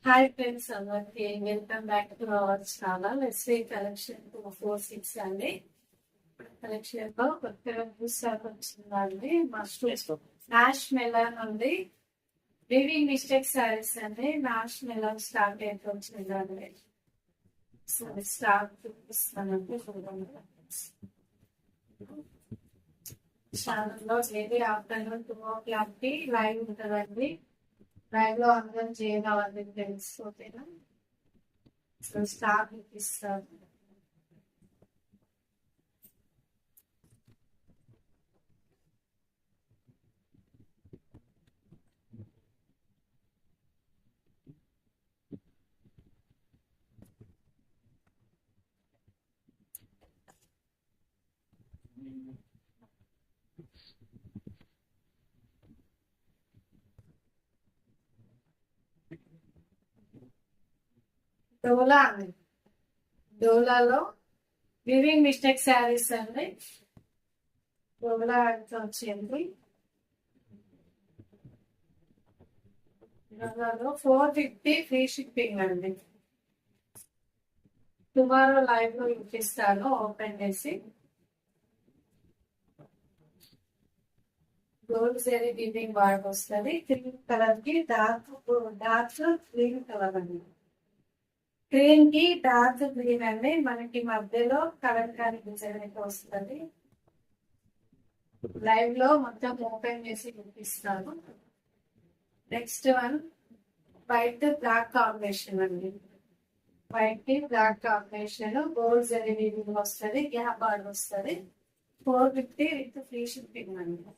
Hi friends అందరికి welcome back to our channel SV collection 246 అండి. Collection లో కొత్తగా పుస్తకం వచ్చిందండి. మ్యాష్ మెలన్ ఉంది. లివింగ్ మిస్టేక్ సారీస్ అండి. మ్యాష్ మెలన్ స్టాక్ అయితే వచ్చిందండి. స్టాక్ చూపిస్తానండి. ఛానల్లో డైలీ ఆఫ్టర్నూన్ 2 o'clock కి లైవ్ ఉంటుందండి. లైవ్ లో అందరం చేయగలది ఫ్రెండ్స్. ఓకేనా? సో స్టాక్ ఇస్తాను. డోలా అండి. డోలాలో లివింగ్ మిస్టేక్ శారీస్ అండి. డోలా అంటే వచ్చింది. డోలాలో 450 ఫ్రీ షిప్పింగ్ అండి. టుమారో లైవ్ లో ఇప్పిస్తాను ఓపెన్ చేసి. గోల్డ్ జరీ వీవింగ్ బార్డర్ వస్తుంది. క్రీమ్ కలర్ కి డార్క్ గ్రీన్ కలర్ అండి. గ్రీన్ కి డార్క్ గ్రీన్ అండి. మనకి మధ్యలో కలంకారీ డిజైన్ అయితే వస్తుంది. లైవ్ లో మొత్తం ఓపెన్ చేసి చూపిస్తాను. Next one white black combination అండి. వైట్ కి black combination gold zari weaving వస్తుంది. గ్యాప్ బార్డర్ వస్తుంది. 450 విత్ ఫ్రీ షిప్పింగ్ అండి.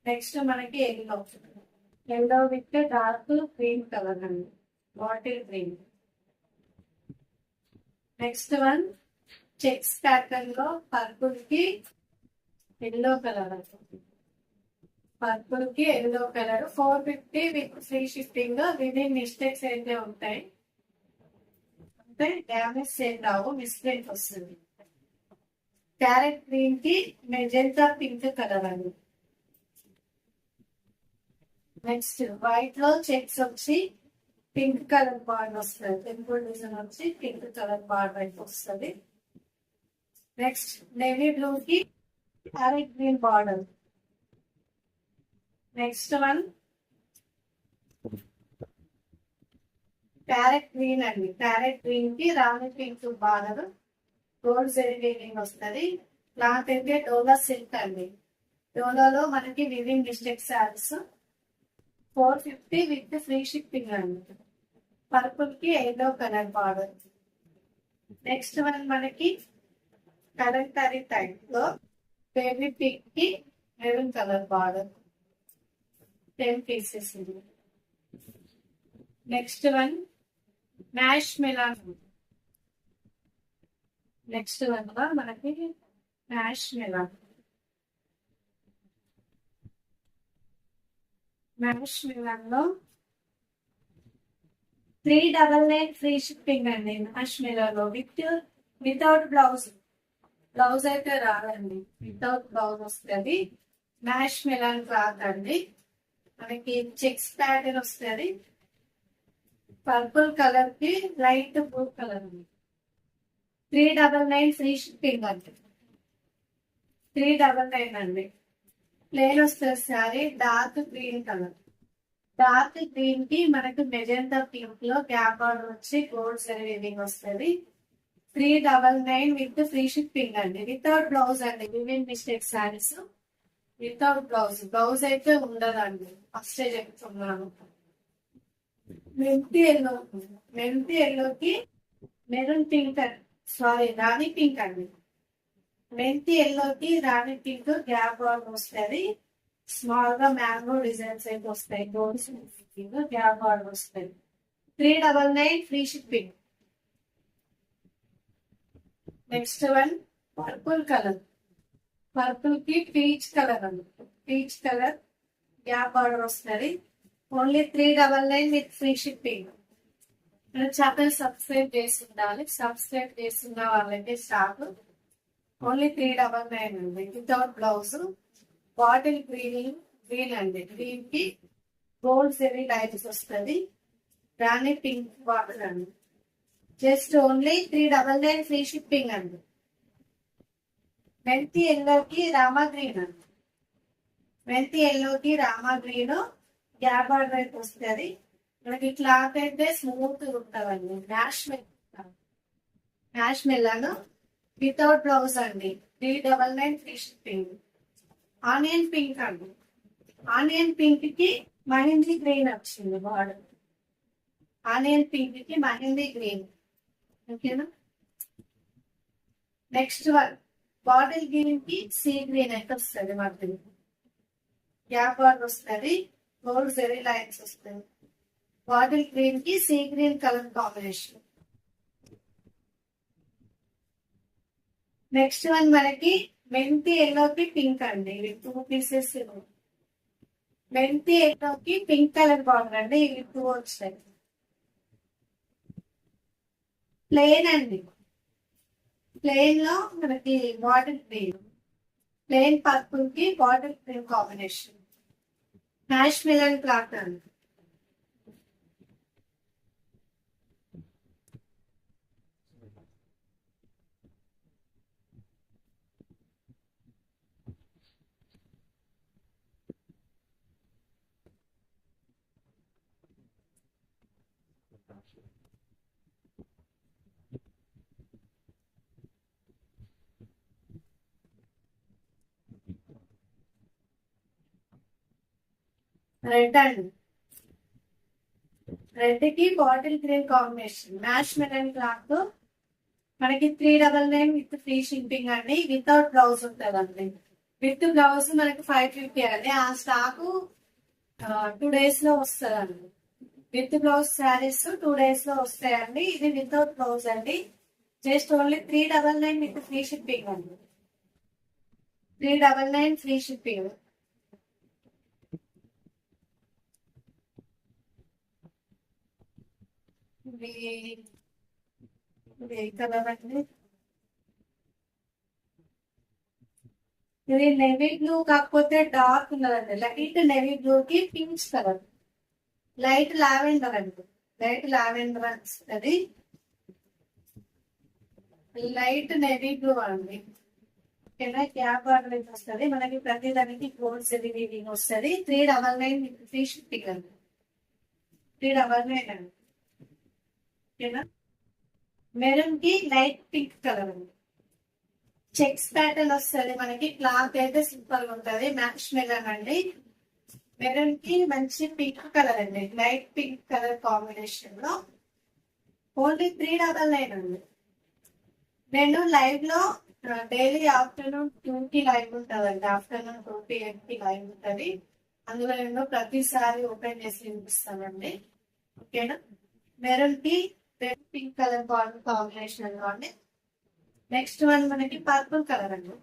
నెక్స్ట్ మనకి yellow with dark green colour అండి. Bottle green. Next one checks pattern లో పర్పుల్ కి ఎల్లో కలర్. పర్పుల్ కి yellow colour 450 with free shipping. Weaving mistakes అయితే ఉంటాయి, అంటే డ్యామేజ్ సేమ్ రావు, మిస్ప్రింట్ వస్తుంది. క్యారెట్ గ్రీన్ కి మెజెంటా పింక్ కలర్ అండి. నెక్స్ట్ వైట్ లో చెక్స్ వచ్చి పింక్ కలర్ బార్డర్ వస్తుంది. టెంపుల్ డిజైన్ వచ్చి పింక్ కలర్ బార్డర్ అయితే వస్తుంది. నెక్స్ట్ నేవీ బ్లూ కి carrot green border. Next one carrot green అండి. క్యారెట్ గ్రీన్ కి rani pink border. Gold zari weaving వస్తుంది. క్లాత్ అయితే డోలా సిల్క్ అండి. డోలాలో మనకి weaving mistake saris 450 with free shipping అండి. పర్పుల్ కి yellow colour border. Next one మనకి కలంకారీ టైప్ లో బేబీ పింక్ కి మెరూన్ కలర్ బార్డర్. 10 పీసెస్ ఇది. Next one mash melon. Next one లో మనకి మ్యాష్ మెలాన్. మ్యాష్ మెలాన్ లో 399 ఫ్రీ షిప్పింగ్ అండి. మ్యాష్ మెలాన్ లో వితౌట్ బ్లౌజ్. బ్లౌజ్ అయితే రాదండి, వితౌట్ బ్లౌజ్ వస్తుంది. మ్యాష్ మెలాన్ క్లాత్ అండి. మనకి చెక్స్ ప్యాటర్న్ వస్తుంది. పర్పుల్ కలర్ కి లైట్ బ్లూ కలర్ అండి. 399 ఫ్రీ షిప్పింగ్ అండి. 399 అండి. ప్లేన్ వస్తుంది sari. Dark green colour. Dark green కి మనకు మెజెంటా పింక్ లో గ్యాప్ బార్డర్ వచ్చి గోల్డ్ జరీ వీవింగ్ వస్తుంది. 399 విత్ ఫ్రీ షిప్పింగ్ అండి. వితౌట్ బ్లౌజ్ అండి. Weaving mistake saris without blouse. Blouse అయితే ఉండదండి, ఫస్టే చెప్తున్నాను. మెంతి ఎల్లోకి మెరూన్ పింక్, సారీ రాణి పింక్ అండి. మెంతి ఎల్లోకి రాణి పింక్ గ్యాప్ బార్డర్ వస్తుంది. స్మాల్ గా మ్యాంగో డిజైన్స్ అయితే వస్తాయి. గోల్డ్ గ్యాప్ బార్డర్ వస్తాయి. 399 free shipping. Next one purple colour. Purple కి పీచ్ కలర్ అండి. పీచ్ కలర్ గ్యాప్ బార్డర్ వస్తుంది. Only 399 with free shipping. Channel subscribe చేసి ఉండాలి. సబ్స్క్రైబ్ చేస్తున్న వాళ్ళకి స్టాక్ ఓన్లీ 399 అండి. Without blouse. బాటిల్ గ్రీన్ అండి. గ్రీన్ కి గోల్డ్ జరీ లైన్స్ వస్తుంది. రాణి పింక్ బార్డర్ అండి. జస్ట్ ఓన్లీ 399 ఫ్రీ షిప్పింగ్ అండి. మెంతి ఎల్లోకి రామా గ్రీన్ అండి. మెంతి ఎల్లోకి రామా గ్రీన్ గ్యాప్ బార్డర్ అయితే వస్తుంది. మనకి క్లాత్ అయితే స్మూత్ ఉంటుందండి. మ్యాష్ మెల్లాను వితౌట్ బ్లౌజ్ అండి. 399 ఫ్రీ షిప్పింగ్. ఆనియన్ పింక్ అండి. ఆనియన్ పింక్ కి మహిందీ గ్రీన్ వచ్చింది బార్డర్. ఆనియన్ పింక్ కి మహిందీ గ్రీన్. ఓకేనా. నెక్స్ట్ వన్ బాటిల్ గ్రీన్ కి సీ గ్రీన్ అయితే వస్తుంది. మనకి గ్యాప్ బార్డర్ వస్తుంది. గోల్డ్ జెరీ లైన్స్ వస్తుంది. బాటిల్ గ్రీన్ కి sea green colour combination. Next one మనకి మెంతి ఎల్లోకి పింక్ అండి. ఇవి 2 పీసెస్. మెంతి ఎల్లోకి పింక్ కలర్ బార్డర్ అండి. ఇవి 2 వచ్చాయి. ప్లెయిన్ అండి. ప్లెయిన్ లో మనకి బాటిల్ గ్రీన్, ప్లెయిన్ పర్పుల్ కి bottle green combination. Mash melon cloth అండి. రెడ్ అండి. రెడ్ కి bottle green combination. Mash maroon cloth మనకి 399 విత్ ఫ్రీ షిప్పింగ్ అండి. వితౌట్ బ్లౌజ్ ఉంటుందండి. విత్ బ్లౌజ్ మనకి 550 అండి. ఆ స్టాక్ 2 days లో వస్తుందండి. విత్ బ్లౌజ్ శారీస్ 2 days లో వస్తాయండి. ఇది వితౌట్ బ్లౌజ్ అండి. Just only 399 with free shipping అండి. 399 ఫ్రీ షిప్పింగ్. కలర్ అండి. ఇది నెవీ బ్లూ కాకపోతే డార్క్ ఉన్నదండి. లైట్ నెవీ బ్లూ కి పింక్ కలర్. లైట్ లావెండర్ అండి. లైట్ లావెండర్ వస్తుంది. లైట్ నెవీ బ్లూ అండి. ఓకేనా. క్యాప్ బార్డర్ అయితే వస్తుంది. మనకి ప్రతి దానికి గోల్డ్ జరీ వీవింగ్ వస్తుంది. 399 ఫ్రీ షిప్పింగ్ అండి. 399 అండి. ఓకేనా. మెరూన్ కి లైట్ పింక్ కలర్ అండి. చెక్స్ ప్యాటర్న్ వస్తుంది. మనకి క్లాత్ అయితే సూపర్ గా ఉంటది. మ్యాష్ మెరూన్ అండి. మెరూన్ కి మంచి పింక్ కలర్ అండి. లైట్ పింక్ కలర్ కాంబినేషన్ లో ఓన్లీ 399 అండి. నేను లైవ్ లో డైలీ ఆఫ్టర్నూన్ 2 కి లైవ్ ఉంటదండి. ఆఫ్టర్నూన్ 2 PM కి లైవ్ ఉంటది. అందులో నేను ప్రతిసారి ఓపెన్ చేసి చూపిస్తానండి. ఓకేనా. మెరూన్ కి red pink colour border combination అండి. నెక్స్ట్ వన్ మనకి పర్పుల్ కలర్ అండి.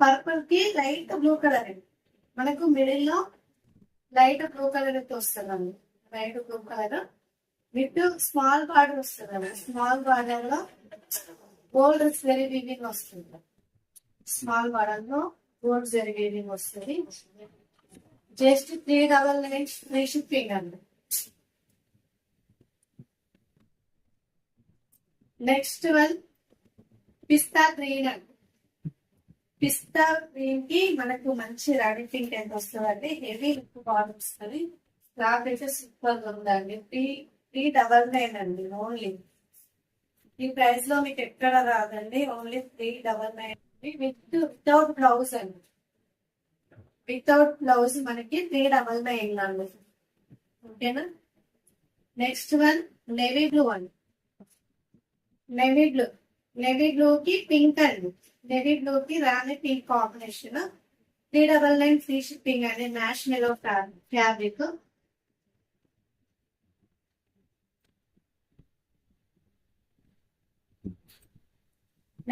పర్పుల్ కి లైట్ బ్లూ కలర్ అండి. మనకు మిడిల్ లో లైట్ బ్లూ కలర్ అయితే వస్తుందండి. Light blue colour with small border వస్తుందండి. స్మాల్ బార్డర్ లో గోల్డ్ జరీ వీవింగ్ వస్తుంది. స్మాల్ బార్డర్ లో గోల్డ్ జరీ వీవింగ్ వస్తుంది. జస్ట్ 399 ఫ్రీ షిప్పింగ్ అండి. నెక్స్ట్ వన్ పిస్తా గ్రీన్ అండి. పిస్తా గ్రీన్ కి మనకు మంచి రాణి పింక్ ఎంత వస్తుందండి. హెవీ లుక్ బాగా వస్తుంది. క్లాత్ అయితే సూపర్ గా ఉందండి. 399 అండి. ఓన్లీ ఈ ప్రైస్ లో మీకు ఎక్కడ రాదండి. ఓన్లీ 399 వితౌట్ బ్లౌజ్ అండి. వితౌట్ బ్లౌజ్ మనకి 399 అండి. ఓకేనా. నెక్స్ట్ వన్ నేవీ బ్లూ అండి. Navy blue. నేవీ బ్లూ కి పింక్ అండి. నేవీ బ్లూ కి rani pink combination. 399 free shipping అండి. మ్యాష్ మెలో ఫ్యాబ్రిక్.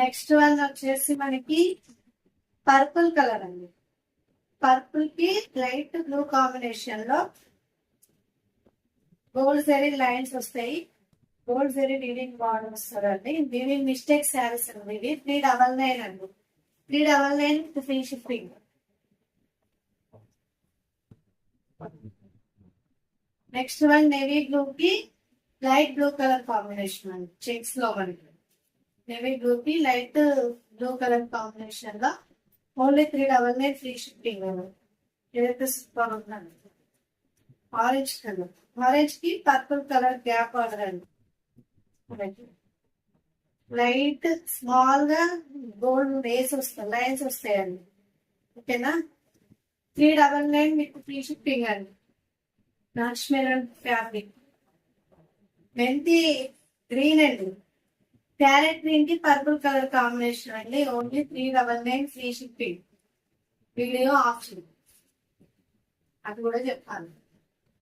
నెక్స్ట్ వన్ వచ్చేసి మనకి పర్పుల్ కలర్ అండి. పర్పుల్ కి లైట్ బ్లూ కాంబినేషన్ లో గోల్డ్ జరీ లైన్స్ వస్తాయి. గోల్డ్ జరీ వీవింగ్ బార్డర్ వస్తుందండి. వీవింగ్ మిస్టేక్ శారీస్ అండి. ఇవి 399 అండి. 399 free shipping. Next one navy blue కి లైట్ బ్లూ కలర్ కాంబినేషన్ అండి. చెక్స్ లో మనకి నేవీ బ్లూ కి లైట్ బ్లూ కలర్ కాంబినేషన్ లో ఓన్లీ 399 ఫ్రీ షిప్పింగ్. ఏదైతే సూపర్ ఉందండి. ఆరెంజ్ కలర్, ఆరెంజ్ కి పర్పుల్ కలర్ గ్యాప్ ఆర్డర్ అండి. లైట్ స్మాల్ గా గోల్డ్ రేస్ వస్తాయి, లైన్స్ వస్తాయండి. ఓకేనా, 399 మీకు ఫ్రీ షిప్పింగ్ అండి. కాశ్మీరన్ ఫ్యాబ్రిక్, మెంతి గ్రీన్ అండి. ప్యారెట్ గ్రీన్ కి పర్పుల్ కలర్ కాంబినేషన్ అండి. Only 399 free shipping. Video option అది కూడా చెప్పాలి.